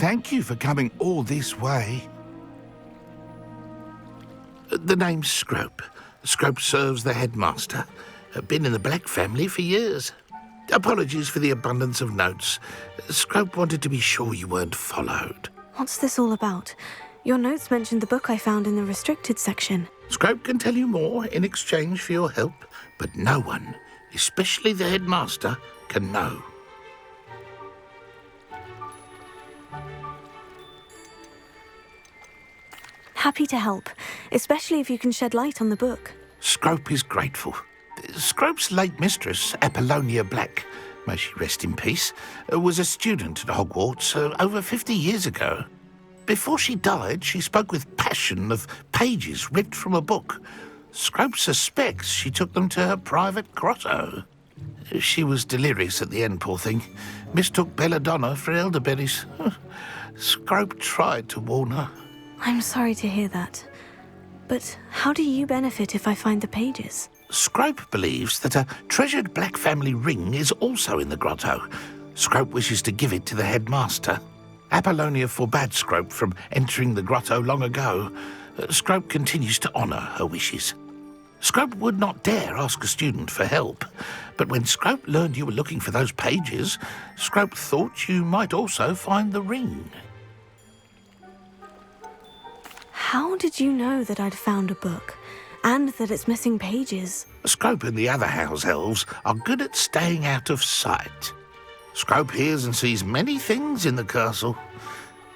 Thank you for coming all this way. The name's Scrope. Scrope serves the headmaster. Been in the Black family for years. Apologies for the abundance of notes. Scrope wanted to be sure you weren't followed. What's this all about? Your notes mentioned the book I found in the restricted section. Scrope can tell you more in exchange for your help, but no one, especially the headmaster, can know. Happy to help, especially if you can shed light on the book. Scrope is grateful. Scrope's late mistress, Apollonia Black, may she rest in peace, was a student at Hogwarts over 50 years ago. Before she died, she spoke with passion of pages ripped from a book. Scrope suspects she took them to her private grotto. She was delirious at the end, poor thing. Mistook belladonna for elderberries. Scrope tried to warn her. I'm sorry to hear that. But how do you benefit if I find the pages? Scrope believes that a treasured Black family ring is also in the grotto. Scrope wishes to give it to the headmaster. Apollonia forbade Scrope from entering the grotto long ago. Scrope continues to honour her wishes. Scrope would not dare ask a student for help, but when Scrope learned you were looking for those pages, Scrope thought you might also find the ring. How did you know that I'd found a book, and that it's missing pages? Scrope and the other house elves are good at staying out of sight. Scrope hears and sees many things in the castle.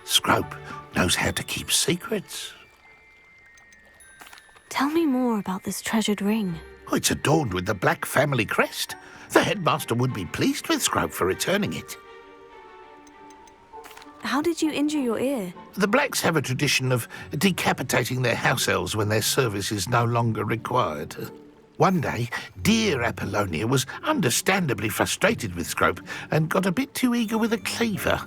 Scrope knows how to keep secrets. Tell me more about this treasured ring. Oh, it's adorned with the Black family crest. The headmaster would be pleased with Scrope for returning it. How did you injure your ear? The Blacks have a tradition of decapitating their house elves when their service is no longer required. One day, dear Apollonia was understandably frustrated with Scrope and got a bit too eager with a cleaver.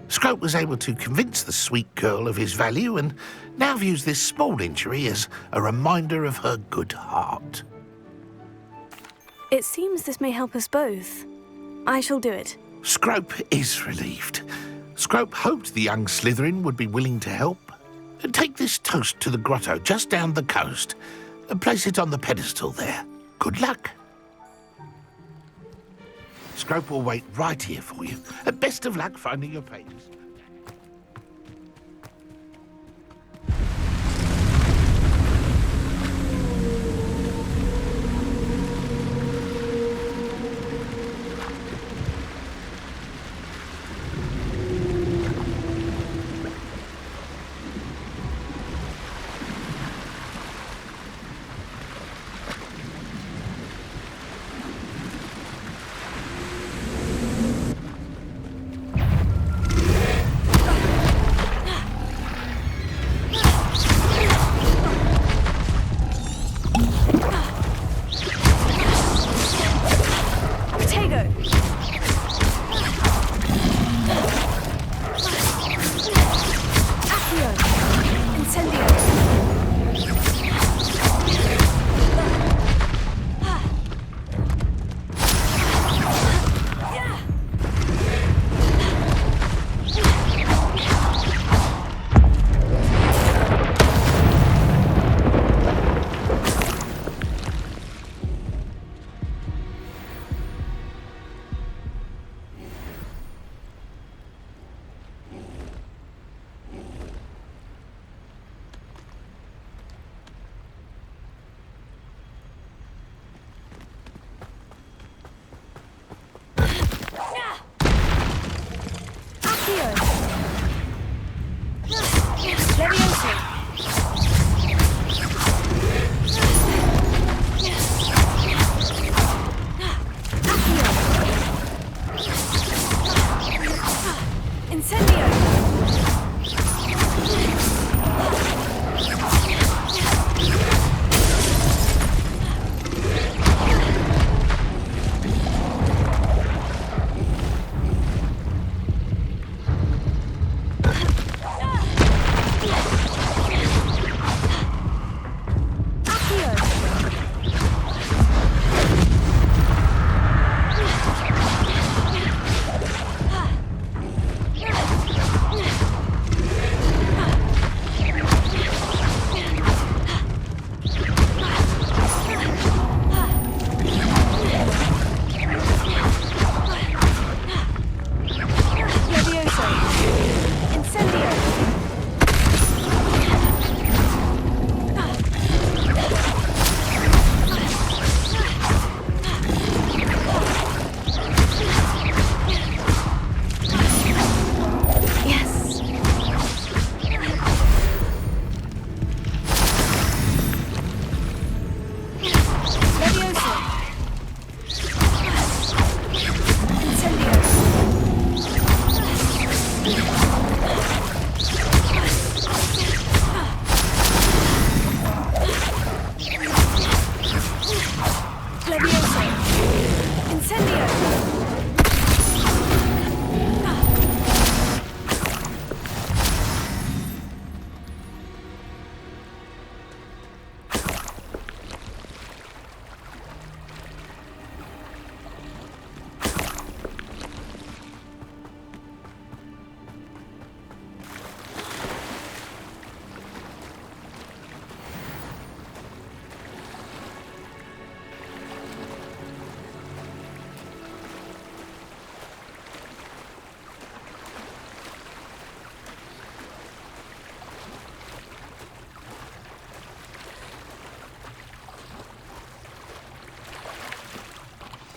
Scrope was able to convince the sweet girl of his value and now views this small injury as a reminder of her good heart. It seems this may help us both. I shall do it. Scrope is relieved. Scrope hoped the young Slytherin would be willing to help. Take this toast to the grotto just down the coast and place it on the pedestal there. Good luck. Scrope will wait right here for you. Best of luck finding your pages.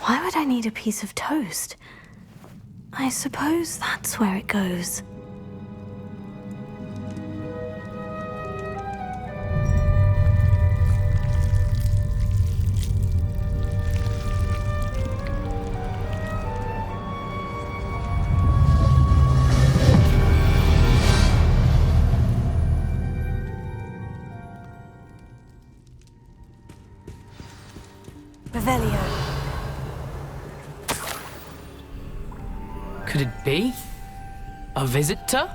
Why would I need a piece of toast? I suppose that's where it goes. Revelio. Could it be? A visitor?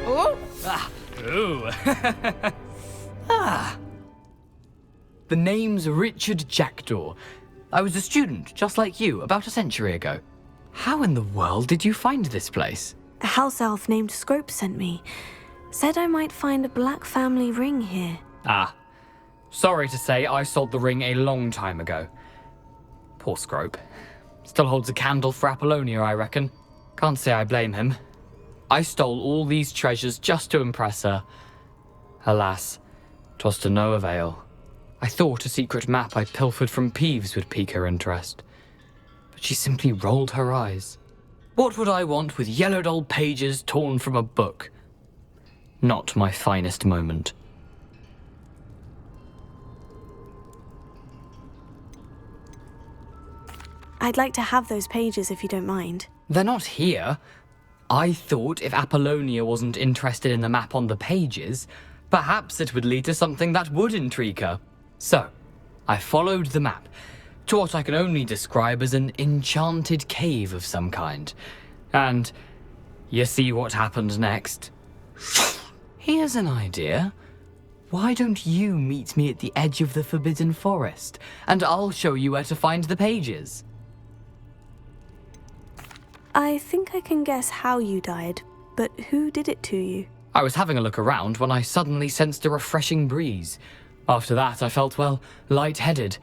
Oh! Ah! Ooh! Ah! The name's Richard Jackdaw. I was a student, just like you, about a century ago. How in the world did you find this place? A house elf named Scrope sent me. Said I might find a black family ring here. Ah. Sorry to say, I sold the ring a long time ago. Poor Scrope. Still holds a candle for Apollonia, I reckon. Can't say I blame him. I stole all these treasures just to impress her. Alas, 'twas to no avail. I thought a secret map I pilfered from Peeves would pique her interest. But she simply rolled her eyes. What would I want with yellowed old pages torn from a book? Not my finest moment. I'd like to have those pages if you don't mind. They're not here. I thought if Apollonia wasn't interested in the map on the pages, perhaps it would lead to something that would intrigue her. So, I followed the map to what I can only describe as an enchanted cave of some kind. And you see what happened next? Here's an idea. Why don't you meet me at the edge of the Forbidden Forest, and I'll show you where to find the pages? I think I can guess how you died, but who did it to you? I was having a look around when I suddenly sensed a refreshing breeze. After that, I felt, well, lightheaded.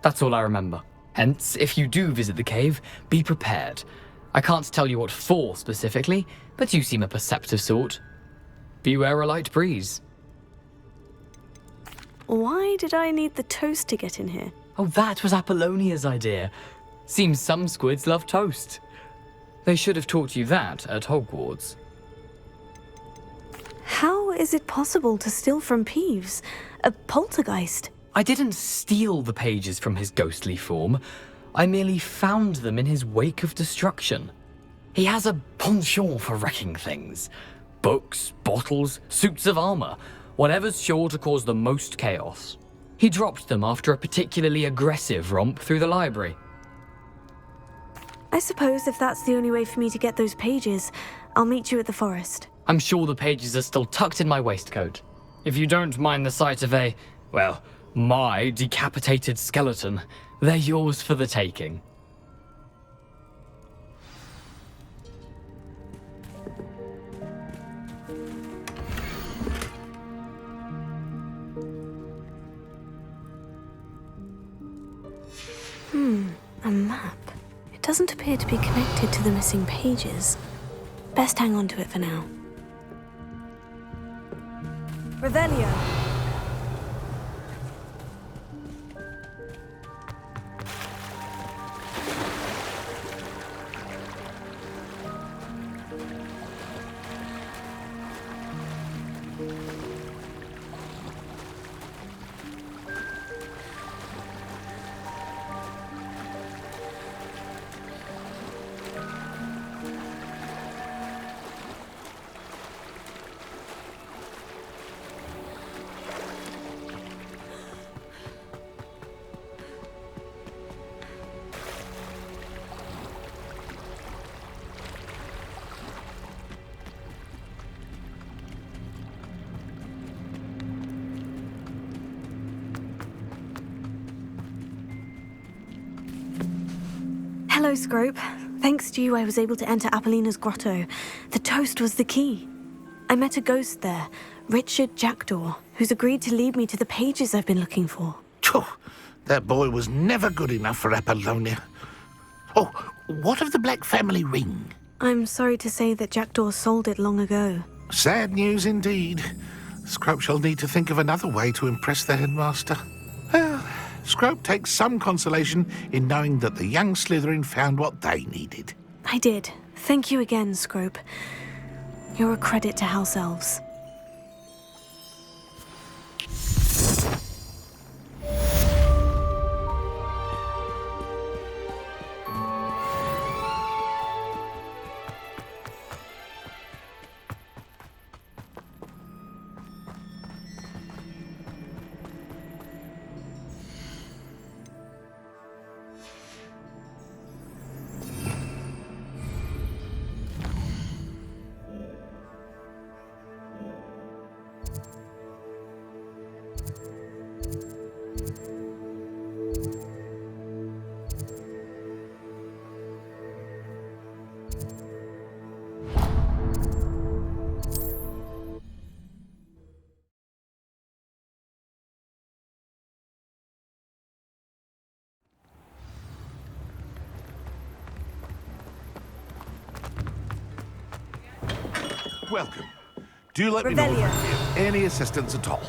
That's all I remember. Hence, if you do visit the cave, be prepared. I can't tell you what for specifically, but you seem a perceptive sort. Beware a light breeze. Why did I need the toast to get in here? Oh, that was Apollonia's idea. Seems some squids love toast. They should have taught you that at Hogwarts. How is it possible to steal from Peeves? A poltergeist? I didn't steal the pages from his ghostly form. I merely found them in his wake of destruction. He has a penchant for wrecking things. Books, bottles, suits of armor, whatever's sure to cause the most chaos. He dropped them after a particularly aggressive romp through the library. I suppose if that's the only way for me to get those pages, I'll meet you at the forest. I'm sure the pages are still tucked in my waistcoat. If you don't mind the sight of my decapitated skeleton, they're yours for the taking. A map. It doesn't appear to be connected to the missing pages. Best hang on to it for now. Revelio. Hello, Scrope. Thanks to you, I was able to enter Apollina's grotto. The toast was the key. I met a ghost there, Richard Jackdaw, who's agreed to lead me to the pages I've been looking for. Phew, that boy was never good enough for Apollonia. Oh, what of the Black family ring? I'm sorry to say that Jackdaw sold it long ago. Sad news indeed. Scrope shall need to think of another way to impress the headmaster. Well, Scrope takes some consolation in knowing that the young Slytherin found what they needed. I did. Thank you again, Scrope. You're a credit to House Elves. Welcome. Do let me know if I need any assistance at all.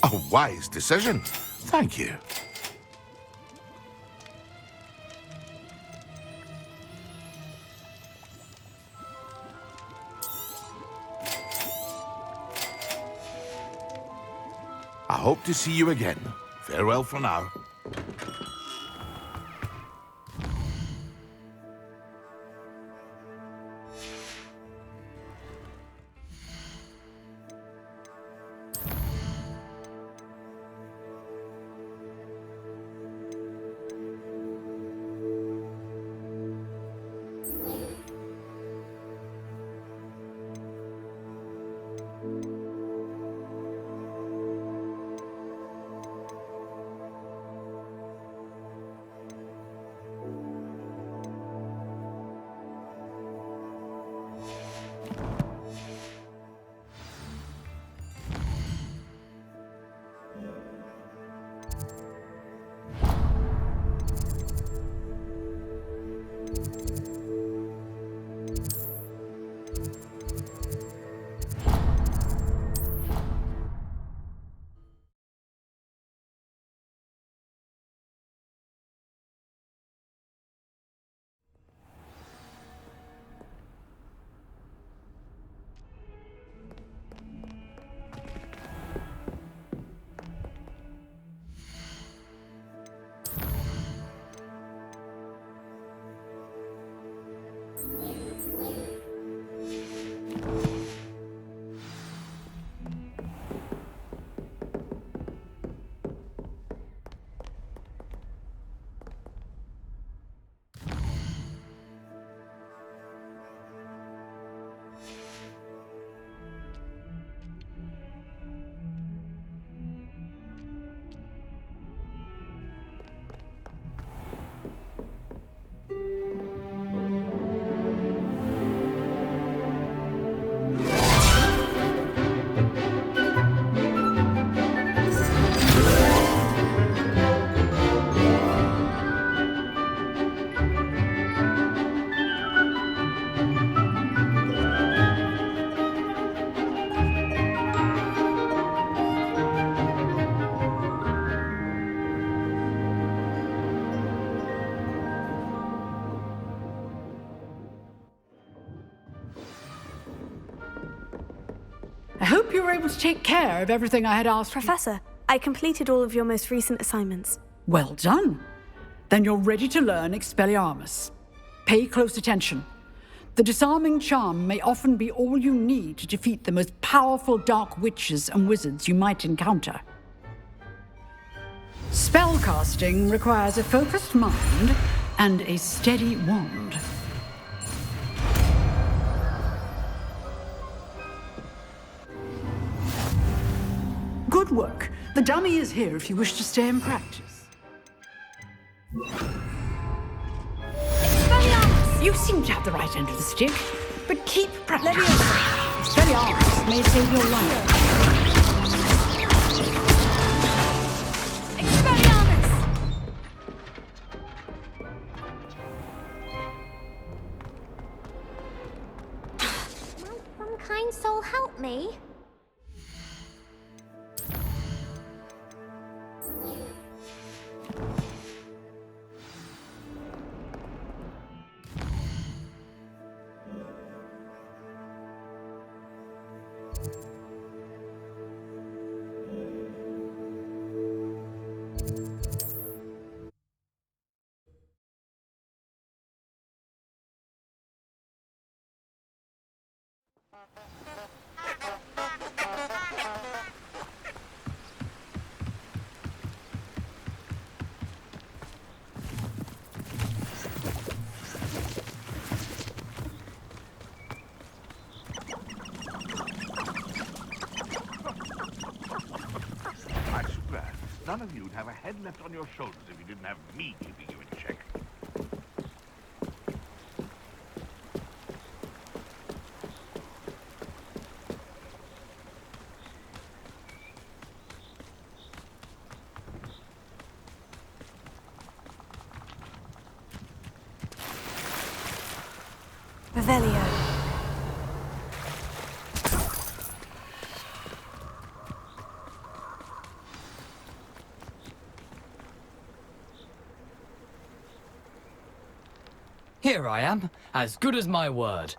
A wise decision. Thank you. I hope to see you again. Farewell for now. I hope you were able to take care of everything I had asked you. Professor, I completed all of your most recent assignments. Well done. Then you're ready to learn Expelliarmus. Pay close attention. The disarming charm may often be all you need to defeat the most powerful dark witches and wizards you might encounter. Spellcasting requires a focused mind and a steady wand. Good work. The dummy is here if you wish to stay and practice. You seem to have the right end of the stick, but keep practicing. Expelliarmus may save your life. Expelliarmus! Might some kind soul help me? I swear, none of you'd have a head left on your shoulders if you didn't have me keeping you in check. Revelio. Here I am, as good as my word.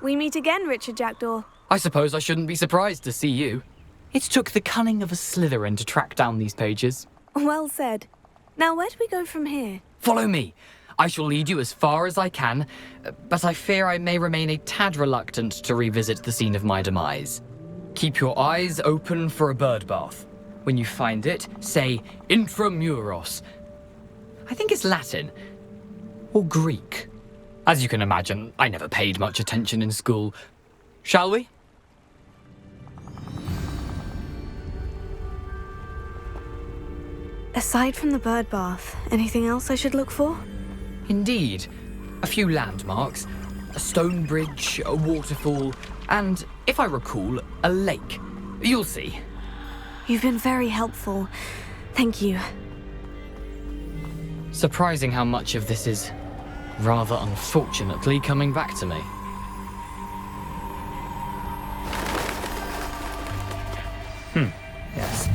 We meet again, Richard Jackdaw. I suppose I shouldn't be surprised to see you. It took the cunning of a Slytherin to track down these pages. Well said. Now, where do we go from here? Follow me. I shall lead you as far as I can, but I fear I may remain a tad reluctant to revisit the scene of my demise. Keep your eyes open for a bird bath. When you find it, say intramuros. I think it's Latin. Or Greek. As you can imagine, I never paid much attention in school. Shall we? Aside from the bird bath, anything else I should look for? Indeed. A few landmarks, a stone bridge, a waterfall, and, if I recall, a lake. You'll see. You've been very helpful. Thank you. Surprising how much of this is, rather unfortunately, coming back to me. Yes.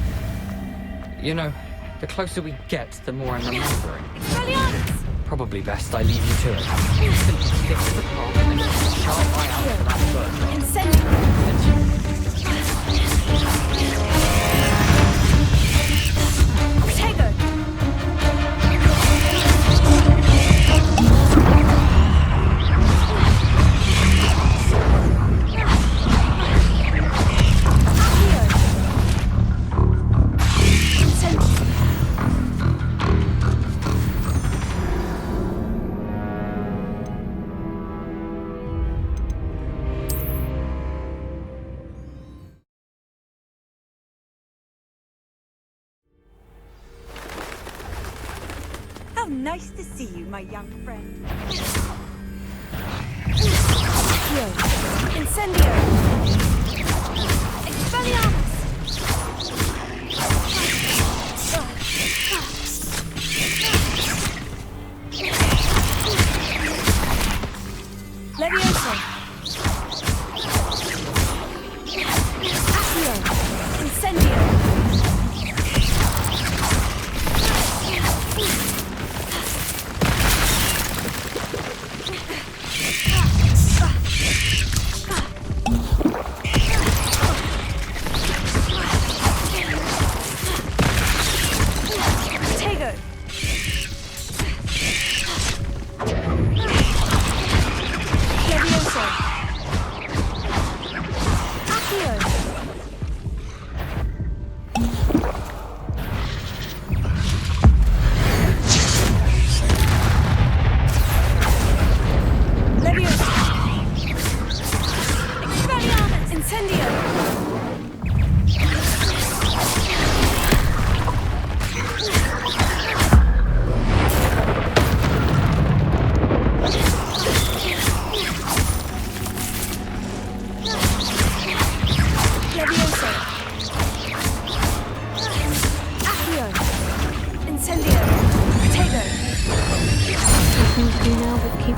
You know, the closer we get, the more I'm remembering. Expelliarmus! Probably best I leave you to it. Simply stick to the plot and keep a sharp eye out for that bird. Incendiary! Protego! How nice to see you, my young friend. Incendio! Expelliarmus! Levioso! Accio! Incendio!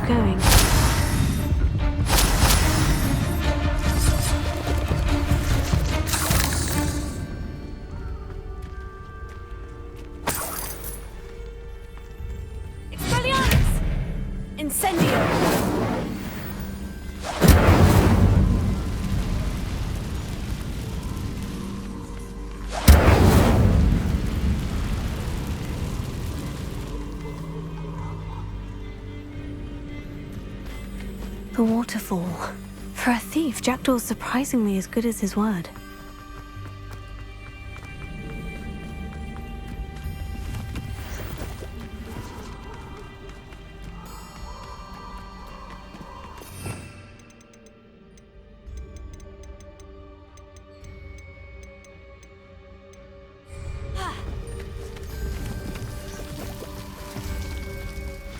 going. Expelliarmus! Incendio! The waterfall. For a thief, Jackdaw's surprisingly as good as his word.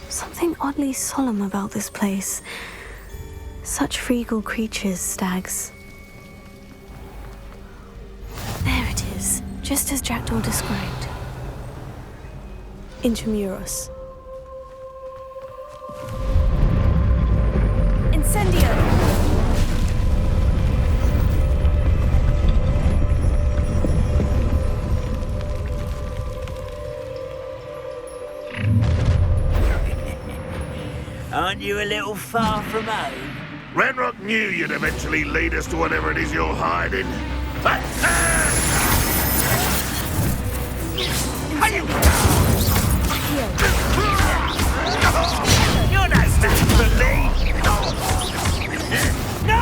Something oddly solemn about this place. Such regal creatures, stags. There it is, just as Jackdaw described. Intramuros. Incendio! Aren't you a little far from home? Ranrock knew you'd eventually lead us to whatever it is you're hiding. But, You're no match for me! No!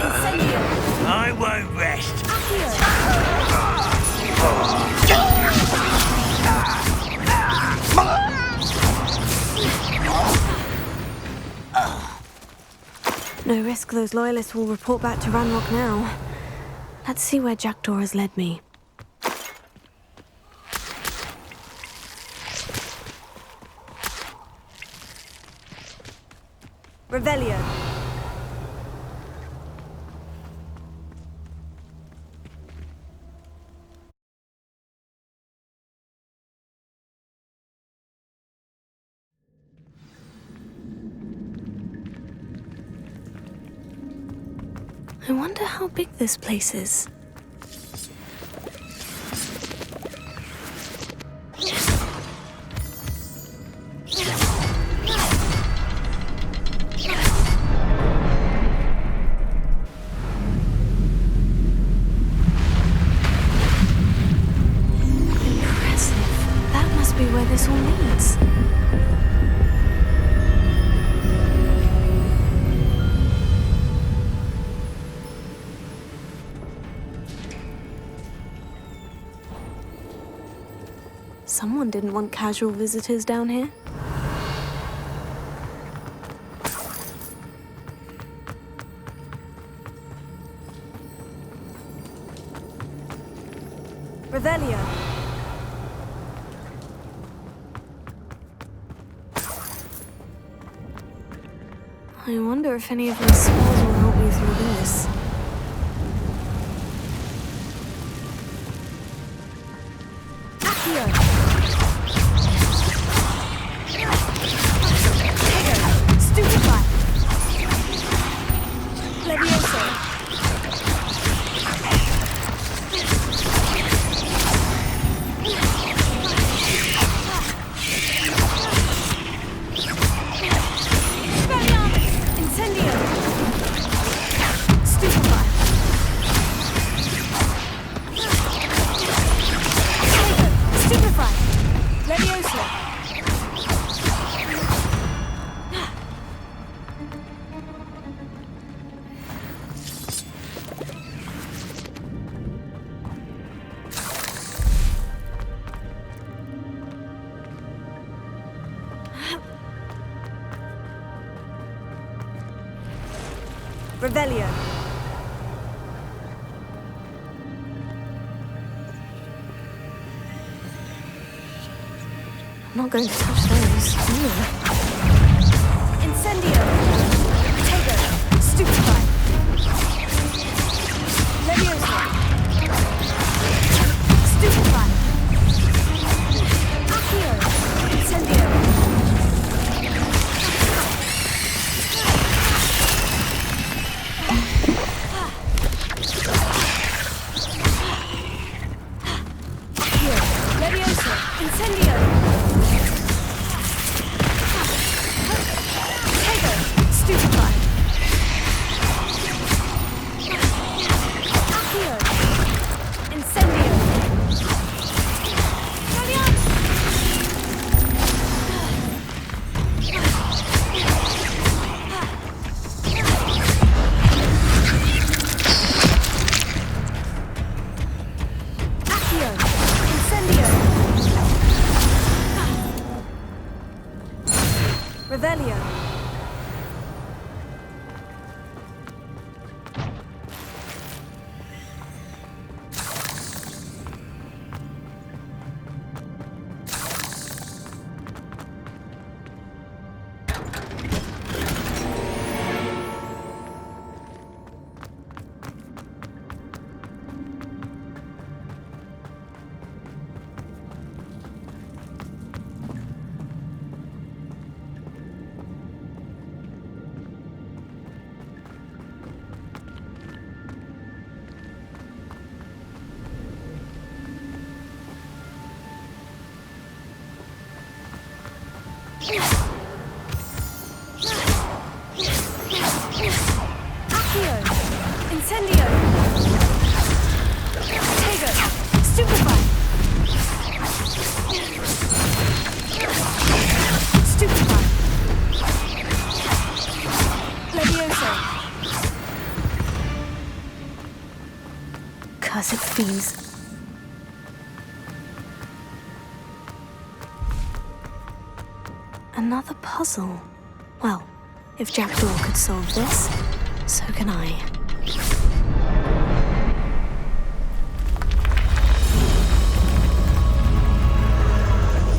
Incendio! I won't rest. No risk those loyalists will report back to Ranrock now. Let's see where Jackdaw has led me. Revelio! I wonder how big this place is. Impressive. That must be where this all leads. Someone didn't want casual visitors down here. Revelio! I wonder if any of these spells will help me through this. Stupefy! Levioso! Expelliarmus! Incendio! Stupefy! Stupefy! Levioso! Revelio. I'm not going to touch those. Ew. Incendio. Tego. Stupefy. Levioso. Stupefy. Accio. Revelio. Incendio! Tego! Stupefy! Stupefy! Levioso! Cursed fiends. Another puzzle. Well, if Jackdaw could solve this, so can I.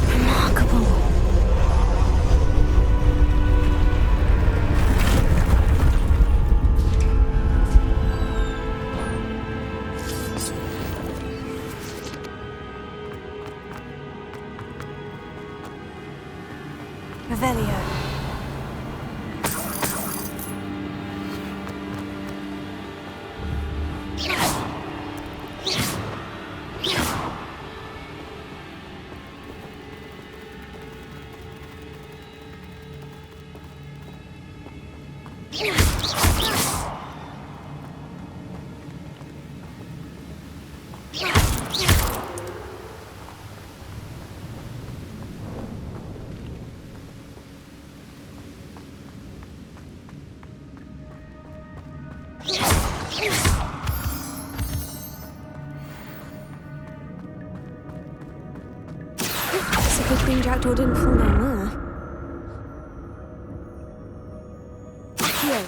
Remarkable. Revelio. It's a good thing Jackdaw didn't fall down there. Accio.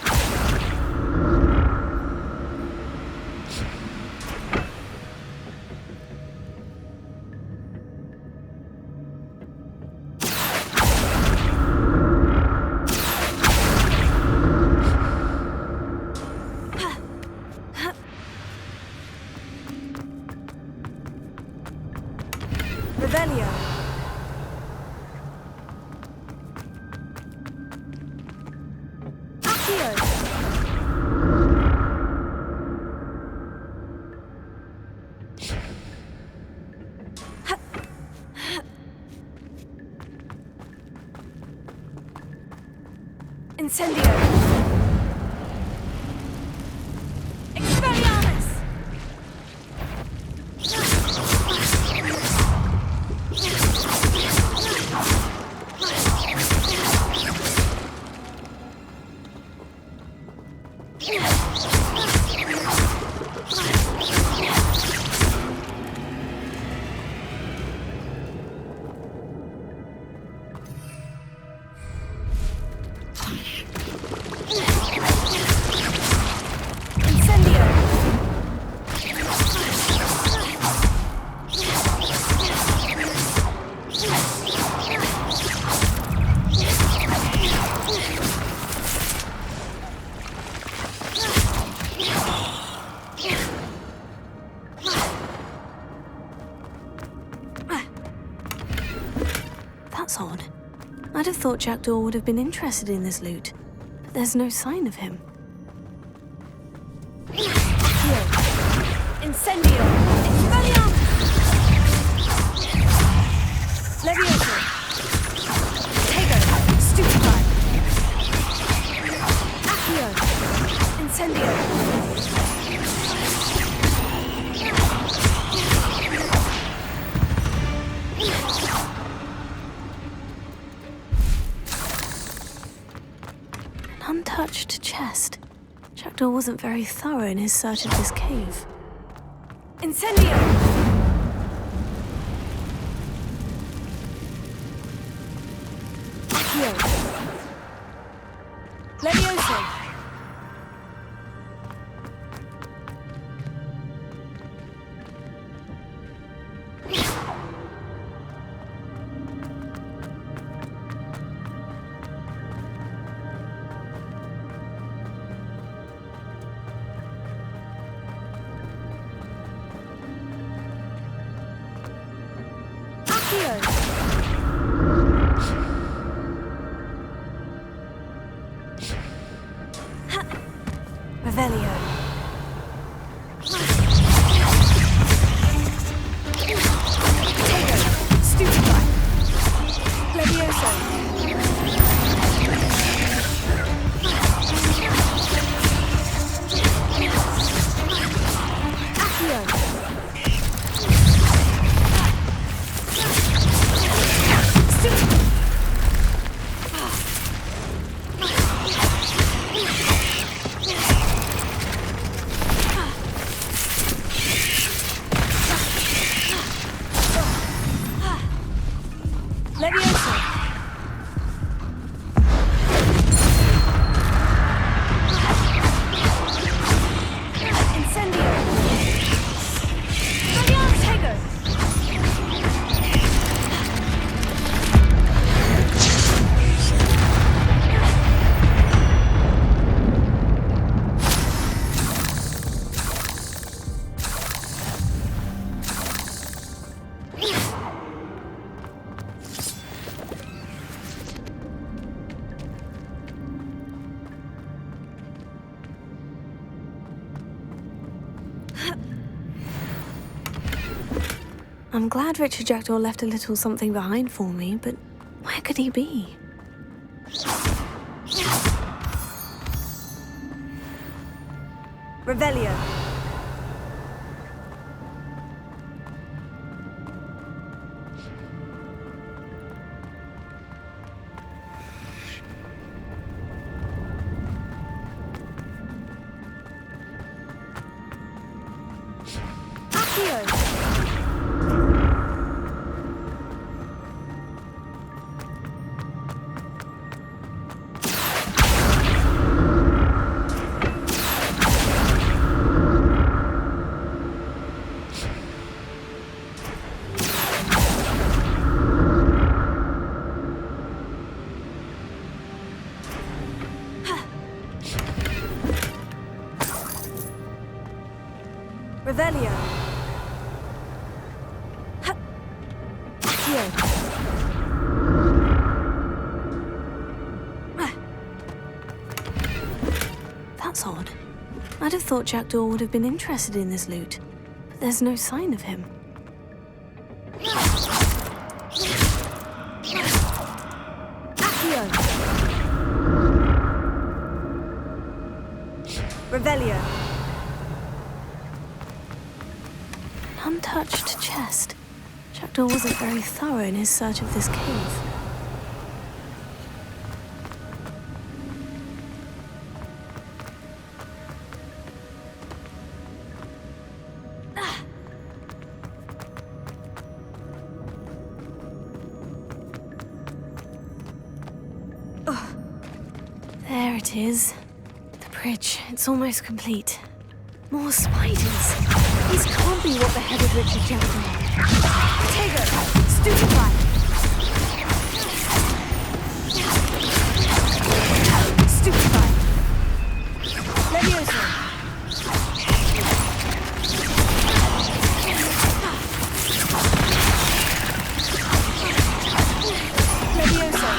Revelio. Accio. Incendio. Expelliarmus. Incendio. That's odd. I'd have thought Jackdaw would have been interested in this loot, but there's no sign of him. Accio. Incendio. Expelliarmus. Levioso. Tego. Stupefy. Accio. Incendio. An untouched chest. Jackdaw wasn't very thorough in his search of this cave. Incendio! Accio. I'm glad Richard Jackdaw left a little something behind for me, but where could he be? Revelio. Accio. Revelio. Ha. Accio. That's odd. I'd have thought Jackdaw would have been interested in this loot, but there's no sign of him. Accio. Revelio. An untouched chest. Jackdaw wasn't very thorough in his search of this cave. There it is. The bridge. It's almost complete. More spiders. These can't be what beheaded Richard Jackdaw. Tego! Stupefy! Stupefy! Levioso! Levioso!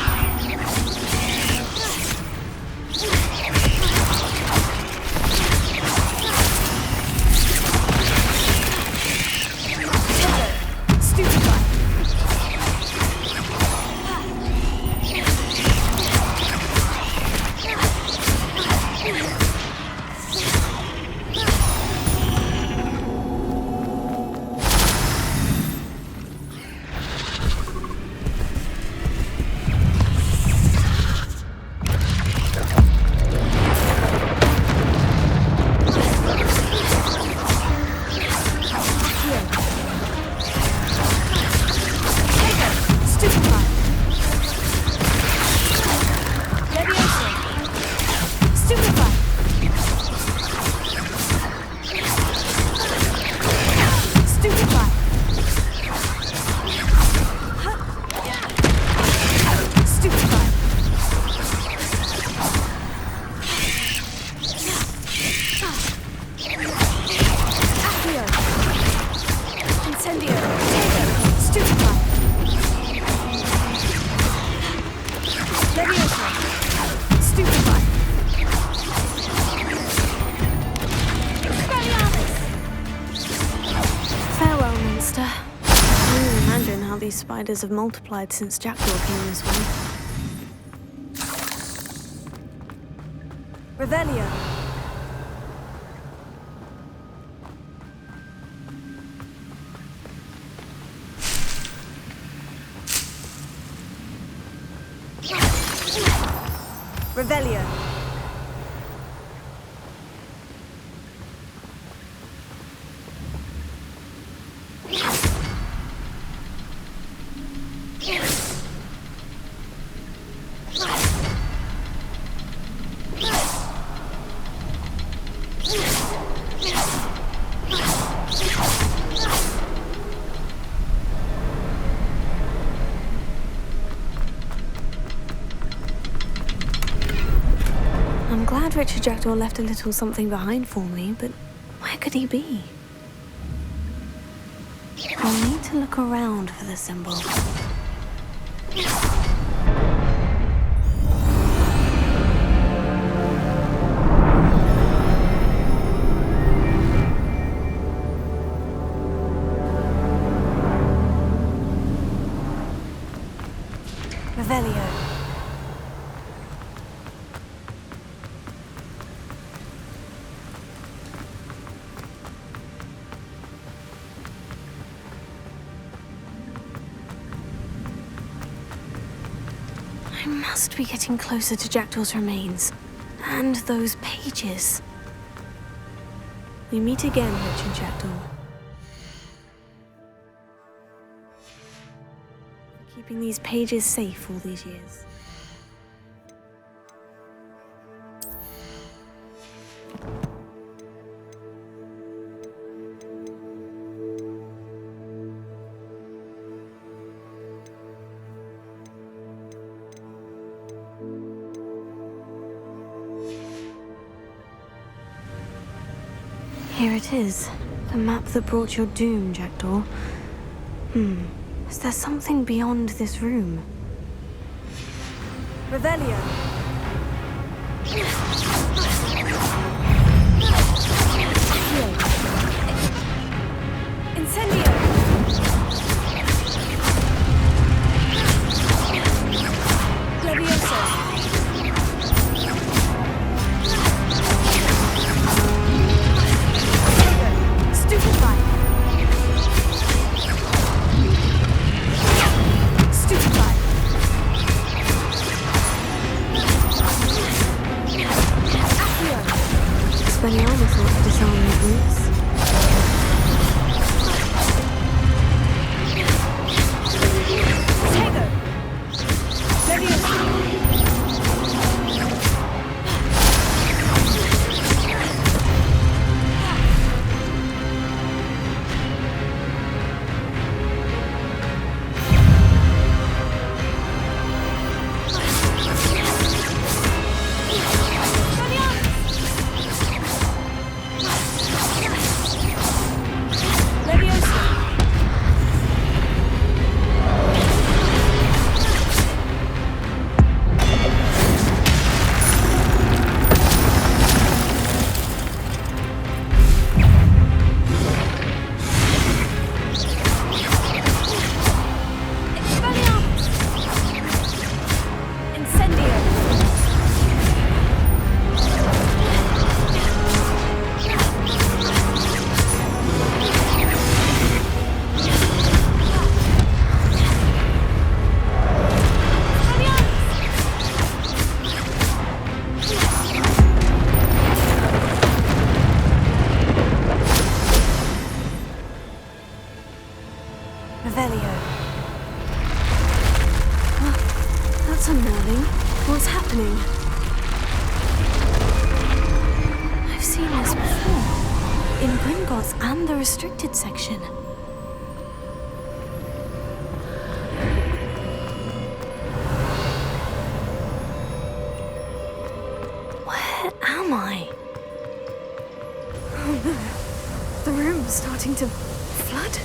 These spiders have multiplied since Jackdaw came this way. Revelio. Revelio. I'm glad Richard Jackdaw left a little something behind for me, but where could he be? I'll need to look around for the symbol. must be getting closer to Jackdaw's remains. And those pages. We meet again, Richard Jackdaw. Keeping these pages safe all these years. Here it is. The map that brought your doom, Jackdaw. Is there something beyond this room? Revelio. Incendio. Levioso. Stupefy. Stupefy. Expelliarmus ought to disarm the brutes. Tego. Levioso. Revelio. Well, that's unnerving. What's happening? I've seen this before. In Gringotts and the restricted section. Where am I? Oh no. The room's starting to flood.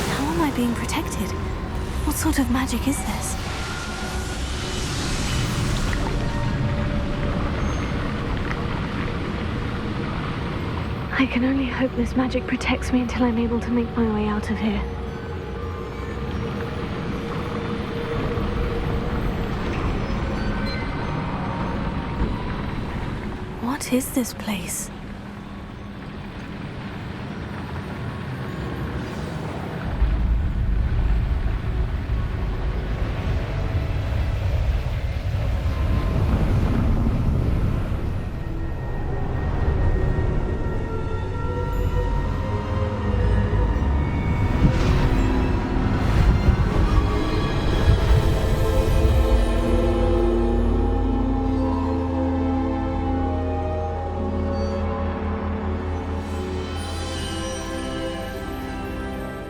How am I being protected? What sort of magic is this? I can only hope this magic protects me until I'm able to make my way out of here. What is this place?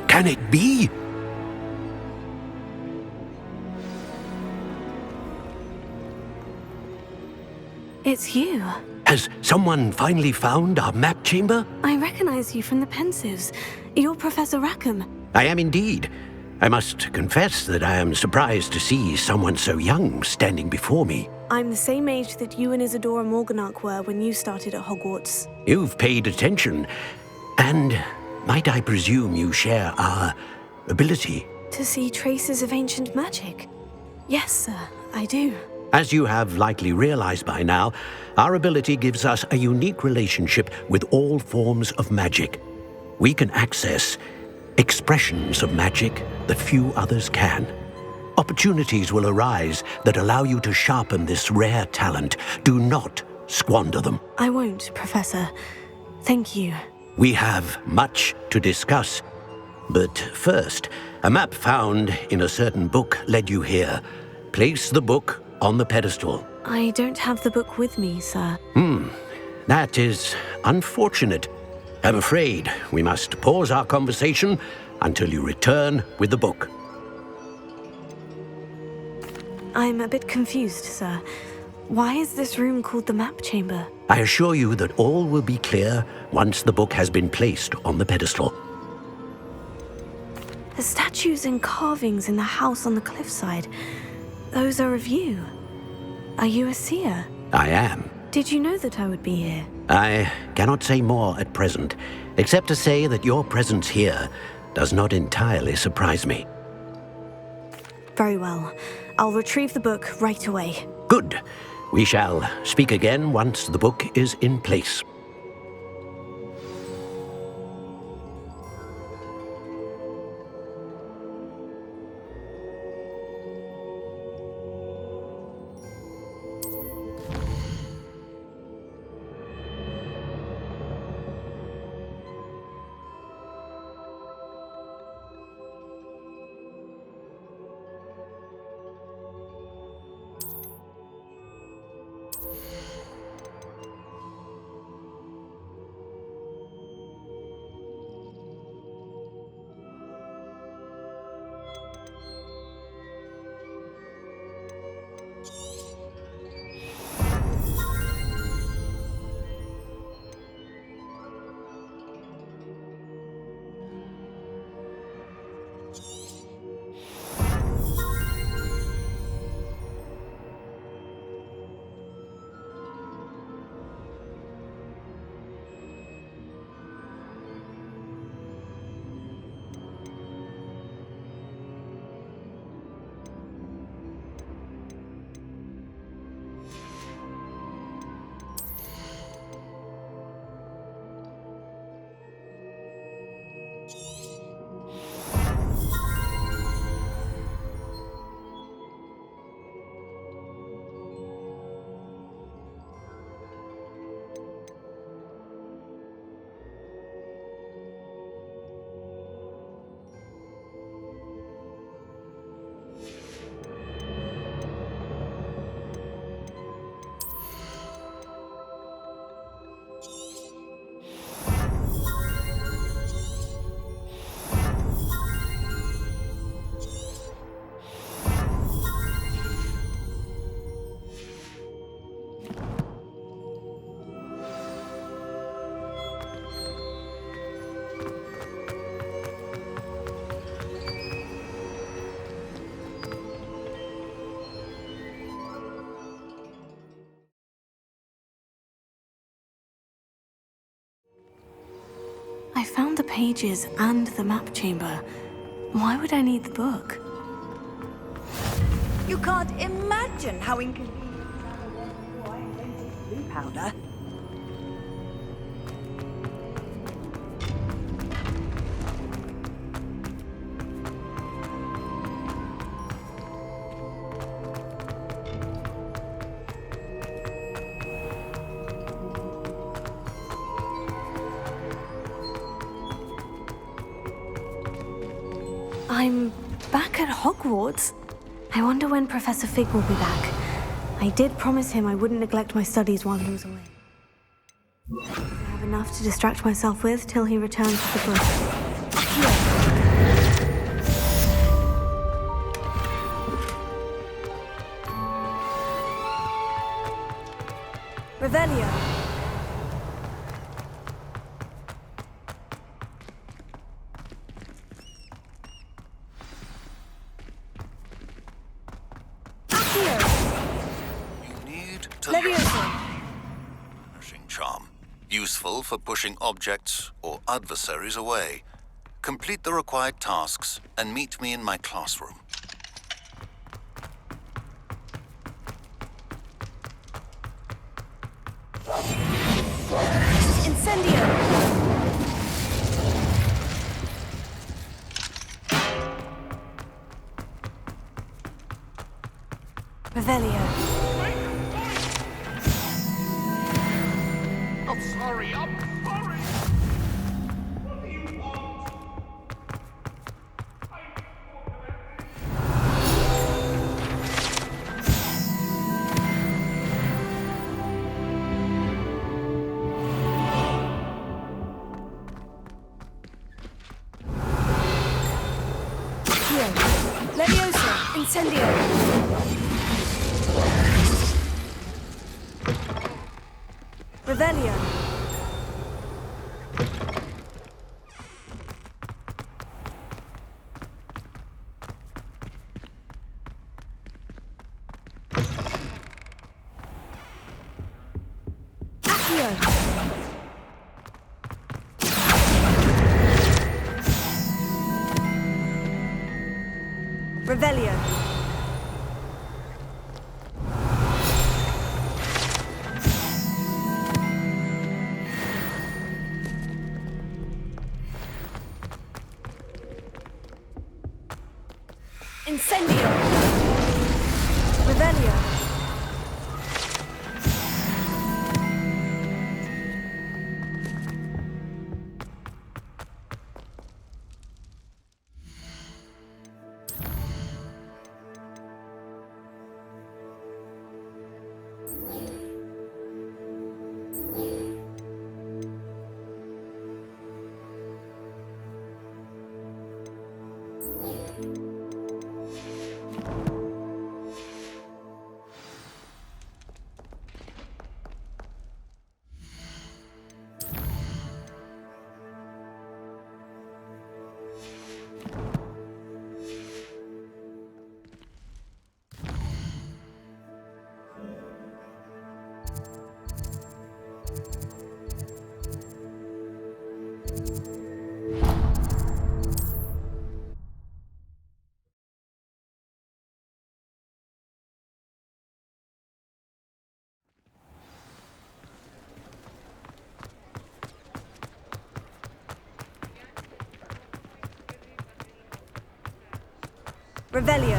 Can it be? It's you. Has someone finally found our map chamber? I recognize you from the Pensives. You're Professor Rackham. I am indeed. I must confess that I am surprised to see someone so young standing before me. I'm the same age that you and Isadora Morganach were when you started at Hogwarts. You've paid attention, and might I presume you share our ability? To see traces of ancient magic? Yes, sir, I do. As you have likely realized by now, our ability gives us a unique relationship with all forms of magic. We can access expressions of magic that few others can. Opportunities will arise that allow you to sharpen this rare talent. Do not squander them. I won't, Professor. Thank you. We have much to discuss. But first, a map found in a certain book led you here. Place the book on the pedestal. I don't have the book with me, sir. That is unfortunate. I'm afraid we must pause our conversation until you return with the book. I'm a bit confused, sir. Why is this room called the map chamber? I assure you that all will be clear once the book has been placed on the pedestal. The statues and carvings in the house on the cliffside, those are of you. Are you a seer? I am. Did you know that I would be here? I cannot say more at present, except to say that your presence here does not entirely surprise me. Very well. I'll retrieve the book right away. Good. We shall speak again once the book is in place. I found the pages and the map chamber. Why would I need the book? You can't imagine how inconvenient travel was before I invented blue powder. I'm back at Hogwarts. I wonder when Professor Fig will be back. I did promise him I wouldn't neglect my studies while he was away. I have enough to distract myself with till he returns with the book. Revelio. Charm. Useful for pushing objects or adversaries away. Complete the required tasks and meet me in my classroom. Incendio. Revelio. I'm sorry, I'm sorry. What do you want? Leviosa, incendio. Revelio. Accio. Revelio. Incendio. Revelio. Revelio.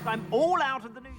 I'm all out of the news.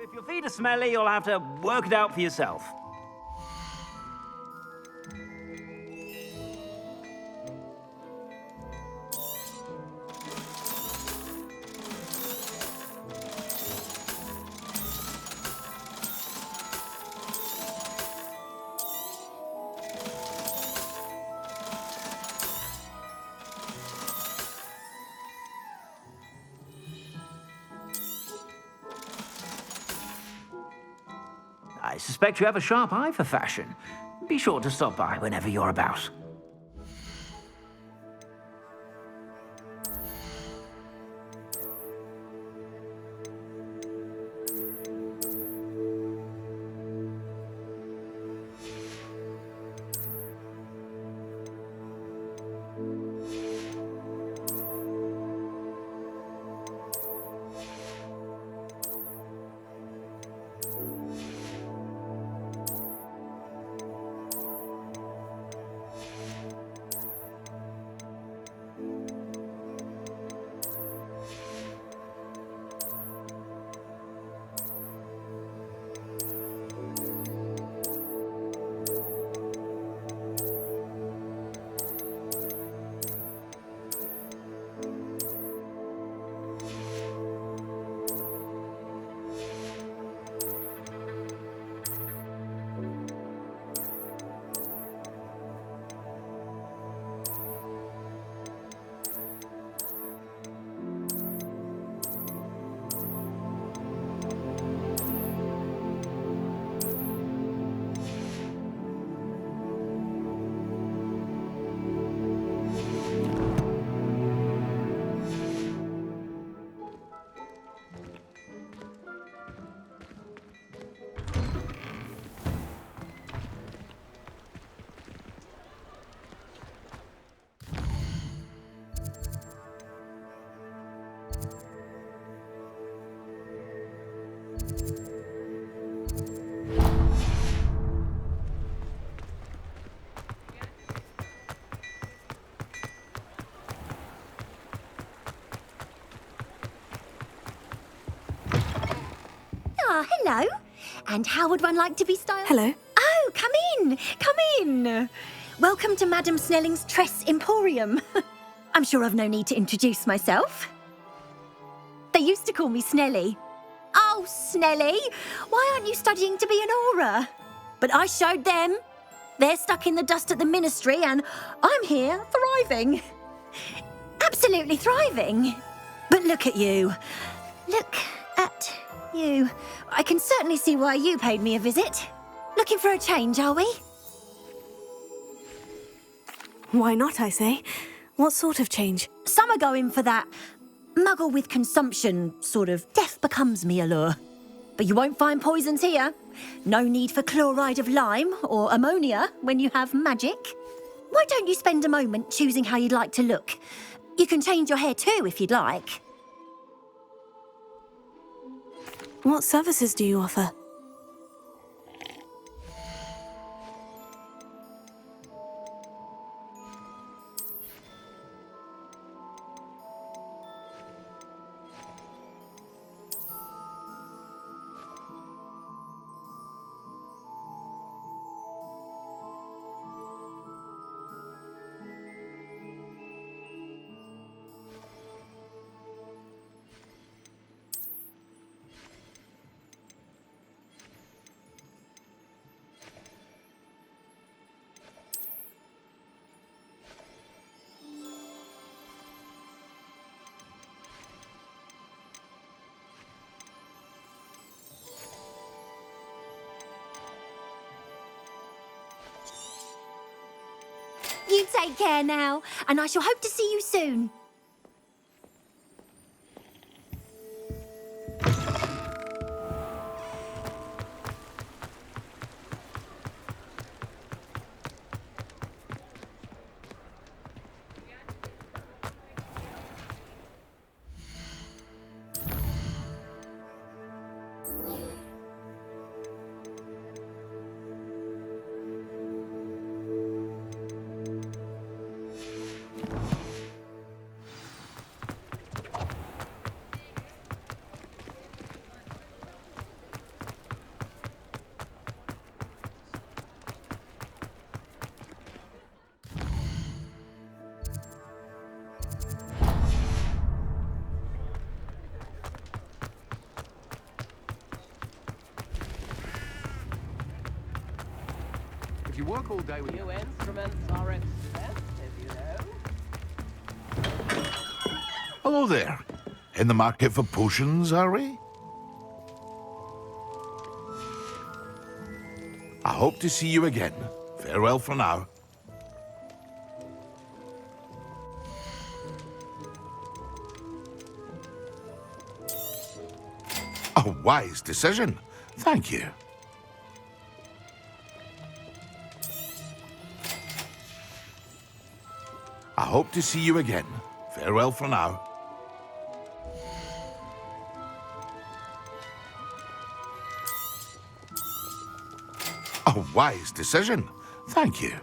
If your feet are smelly, you'll have to work it out for yourself. I suspect you have a sharp eye for fashion. Be sure to stop by whenever you're about. Ah, hello. And how would one like to be styled? Hello. Oh, come in. Come in. Welcome to Madame Snelling's Tress Emporium. I'm sure I've no need to introduce myself. They used to call me Snelly. Oh, Snelly, why aren't you studying to be an aura? But I showed them. They're stuck in the dust at the ministry and I'm here thriving. Absolutely thriving. But look at you. Look at you. I can certainly see why you paid me a visit. Looking for a change, are we? Why not, I say? What sort of change? Some are going for that muggle with consumption, sort of death becomes me allure. But you won't find poisons here. No need for chloride of lime or ammonia when you have magic. Why don't you spend a moment choosing how you'd like to look? You can change your hair too if you'd like. What services do you offer? You take care now, and I shall hope to see you soon. If you work all day with... New instruments are expensive, you know. Hello there. In the market for potions, are we? I hope to see you again. Farewell for now. A wise decision. Thank you. I hope to see you again. Farewell for now. A wise decision. Thank you.